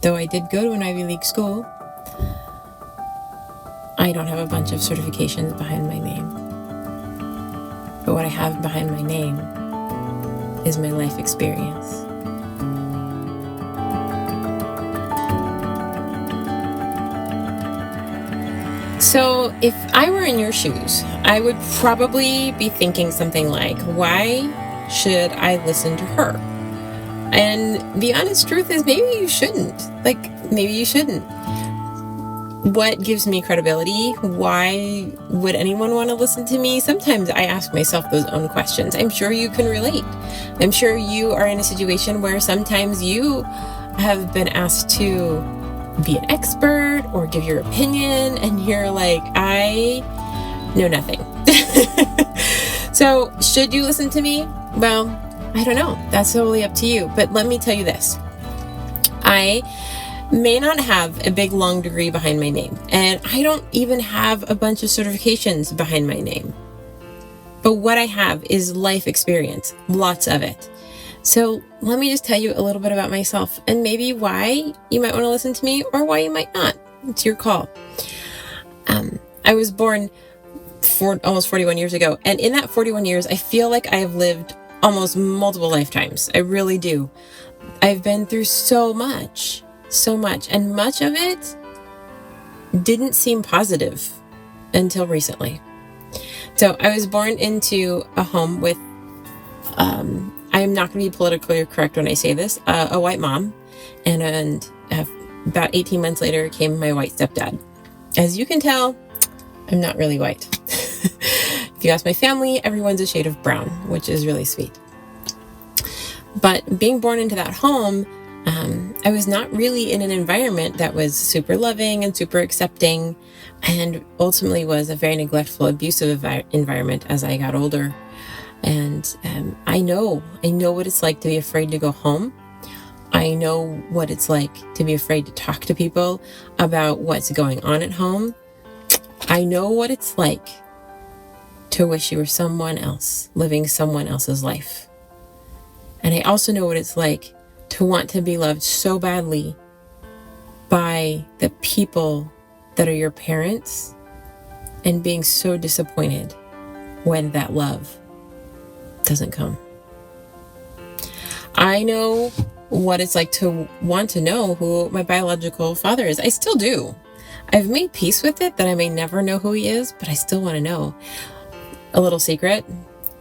though I did go to an Ivy League school, I don't have a bunch of certifications behind my name. But what I have behind my name is my life experience. So if I were in your shoes, I would probably be thinking something like, why should I listen to her? And the honest truth is, maybe you shouldn't. Maybe you shouldn't. What gives me credibility? Why would anyone want to listen to me? Sometimes I ask myself those own questions. I'm sure you can relate. I'm sure you are in a situation where sometimes you have been asked to be an expert or give your opinion, and you're like, I know nothing. So should you listen to me? Well, I don't know. That's totally up to you. But let me tell you this. I may not have a big, long degree behind my name, and I don't even have a bunch of certifications behind my name. But what I have is life experience, lots of it. So let me just tell you a little bit about myself and maybe why you might want to listen to me or why you might not. It's your call. I was born almost 41 years ago. And in that 41 years, I feel like I have lived almost multiple lifetimes. I really do. I've been through so much. And much of it didn't seem positive until recently. So I was born into a home with, I am not going to be politically correct when I say this, a white mom. And about 18 months later came my white stepdad. As you can tell, I'm not really white. If you ask my family, everyone's a shade of brown, which is really sweet. But being born into that home, I was not really in an environment that was super loving and super accepting, and ultimately was a very neglectful, abusive environment as I got older. And I know what it's like to be afraid to go home. I know what it's like to be afraid to talk to people about what's going on at home. I know what it's like to wish you were someone else, living someone else's life. And I also know what it's like to want to be loved so badly by the people that are your parents and being so disappointed when that love doesn't come. I know what it's like to want to know who my biological father is. I still do. I've made peace with it that I may never know who he is, but I still want to know. A little secret,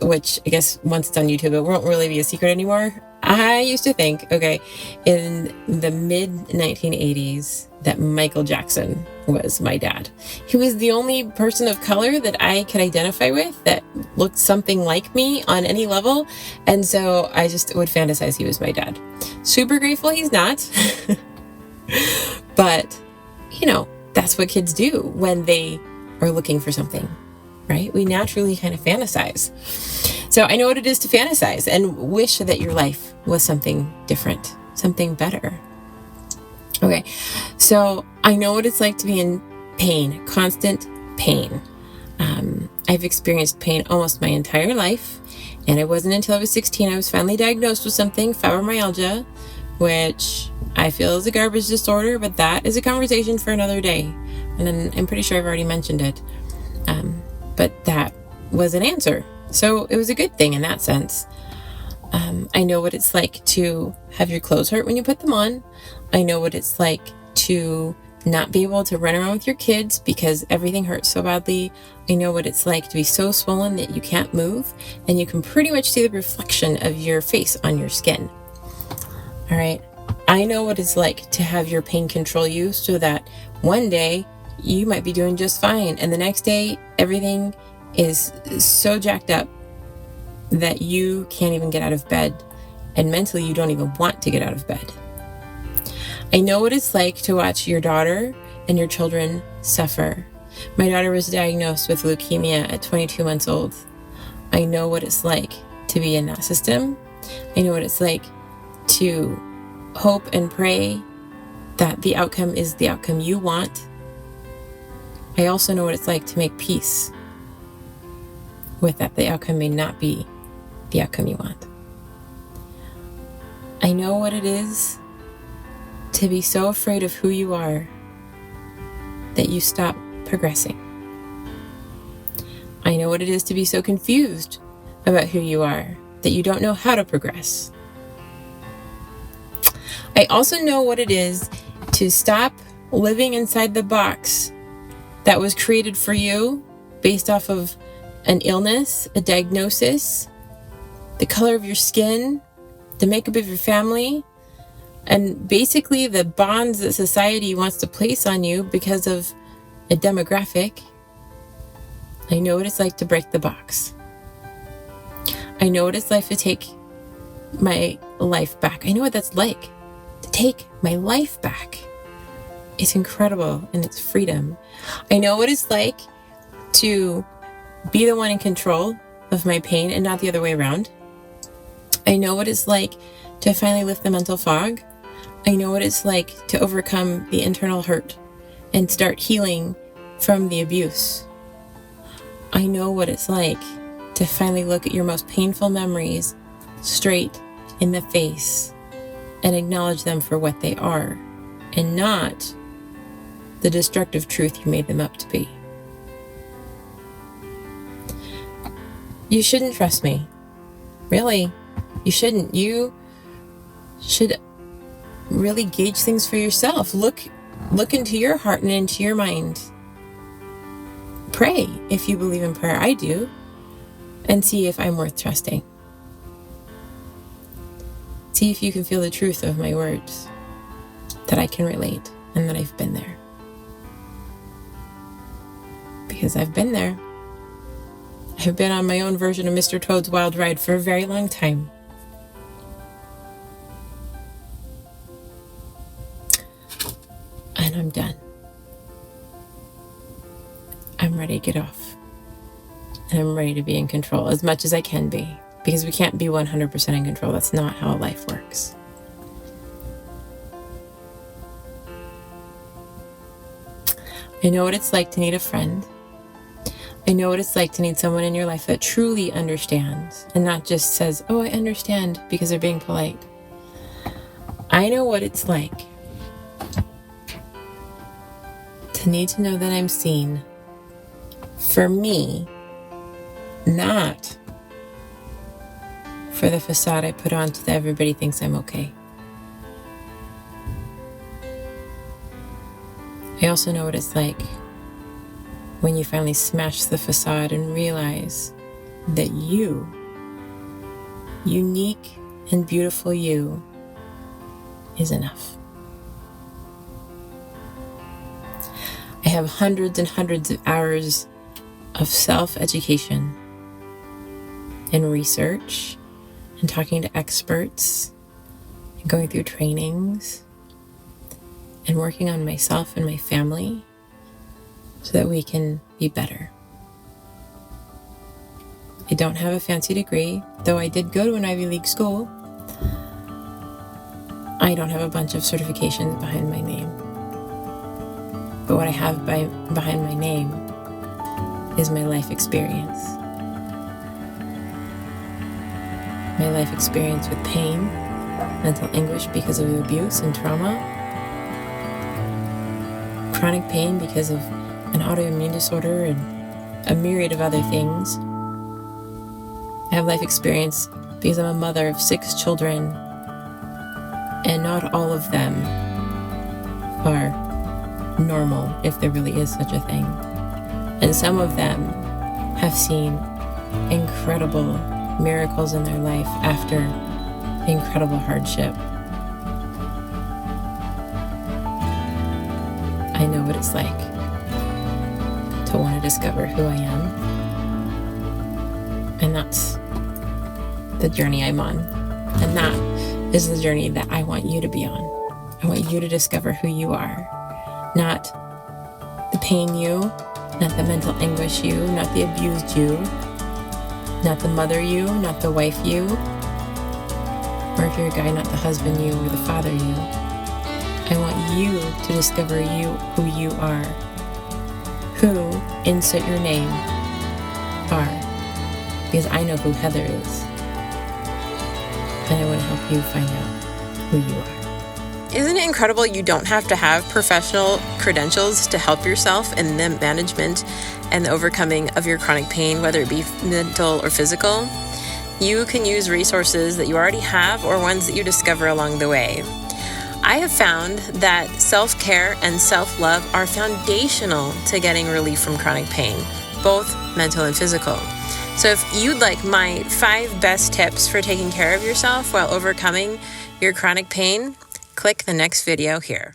which I guess once it's on YouTube, it won't really be a secret anymore. I used to think, in the mid 1980s, that Michael Jackson was my dad. He was the only person of color that I could identify with that looked something like me on any level. And so I just would fantasize he was my dad. Super grateful he's not. But, that's what kids do when they are looking for something, right? We naturally kind of fantasize. So I know what it is to fantasize and wish that your life was something different, something better. Okay, so I know what it's like to be in pain, constant pain. I've experienced pain almost my entire life, and it wasn't until I was 16 I was finally diagnosed with something, fibromyalgia, which I feel is a garbage disorder, but that is a conversation for another day. And then I'm pretty sure I've already mentioned it. But that was an answer. So it was a good thing in that sense. I know what it's like to have your clothes hurt when you put them on. I know what it's like to not be able to run around with your kids because everything hurts so badly. I know what it's like to be so swollen that you can't move, and you can pretty much see the reflection of your face on your skin. All right. I know what it's like to have your pain control you so that one day you might be doing just fine, and the next day everything is so jacked up that you can't even get out of bed, and mentally you don't even want to get out of bed. I know what it's like to watch your daughter and your children suffer. My daughter was diagnosed with leukemia at 22 months old. I know what it's like to be in that system. I know what it's like to hope and pray that the outcome is the outcome you want. I also know what it's like to make peace with that the outcome may not be the outcome you want. I know what it is to be so afraid of who you are that you stop progressing. I know what it is to be so confused about who you are that you don't know how to progress. I also know what it is to stop living inside the box that was created for you based off of an illness, a diagnosis, the color of your skin, the makeup of your family, and basically the bonds that society wants to place on you because of a demographic. I know what it's like to break the box. I know what it's like to take my life back. I know what that's like to take my life back. It's incredible in its freedom. I know what it's like to be the one in control of my pain and not the other way around. I know what it's like to finally lift the mental fog. I know what it's like to overcome the internal hurt and start healing from the abuse. I know what it's like to finally look at your most painful memories straight in the face and acknowledge them for what they are and not the destructive truth you made them up to be. You shouldn't trust me. Really, you shouldn't. You should really gauge things for yourself. Look into your heart and into your mind. Pray if you believe in prayer. I do. And see if I'm worth trusting. See if you can feel the truth of my words, that I can relate and that I've been there. Because I've been there. I've been on my own version of Mr. Toad's Wild Ride for a very long time. And I'm done. I'm ready to get off. And I'm ready to be in control as much as I can be. Because we can't be 100% in control. That's not how life works. I know what it's like to need a friend. I know what it's like to need someone in your life that truly understands and not just says, oh, I understand because they're being polite. I know what it's like to need to know that I'm seen for me, not for the facade I put on so that everybody thinks I'm okay. I also know what it's like when you finally smash the facade and realize that you, unique and beautiful you, is enough. I have hundreds and hundreds of hours of self-education and research and talking to experts and going through trainings and working on myself and my family so that we can be better. I don't have a fancy degree, though I did go to an Ivy League school. I don't have a bunch of certifications behind my name. But what I have behind my name is my life experience. My life experience with pain, mental anguish because of abuse and trauma, chronic pain because of an autoimmune disorder and a myriad of other things. I have life experience because I'm a mother of 6 children, and not all of them are normal, if there really is such a thing. And some of them have seen incredible miracles in their life after incredible hardship. I know what it's like to want to discover who I am. And that's the journey I'm on. And that is the journey that I want you to be on. I want you to discover who you are. Not the pain you, not the mental anguish you, not the abused you, not the mother you, not the wife you, or if you're a guy, not the husband you or the father you. I want you to discover who you are, who, insert your name, are, because I know who Heather is, and I want to help you find out who you are. Isn't it incredible you don't have to have professional credentials to help yourself in the management and the overcoming of your chronic pain, whether it be mental or physical? You can use resources that you already have or ones that you discover along the way. I have found that self-care and self-love are foundational to getting relief from chronic pain, both mental and physical. So if you'd like my 5 best tips for taking care of yourself while overcoming your chronic pain, click the next video here.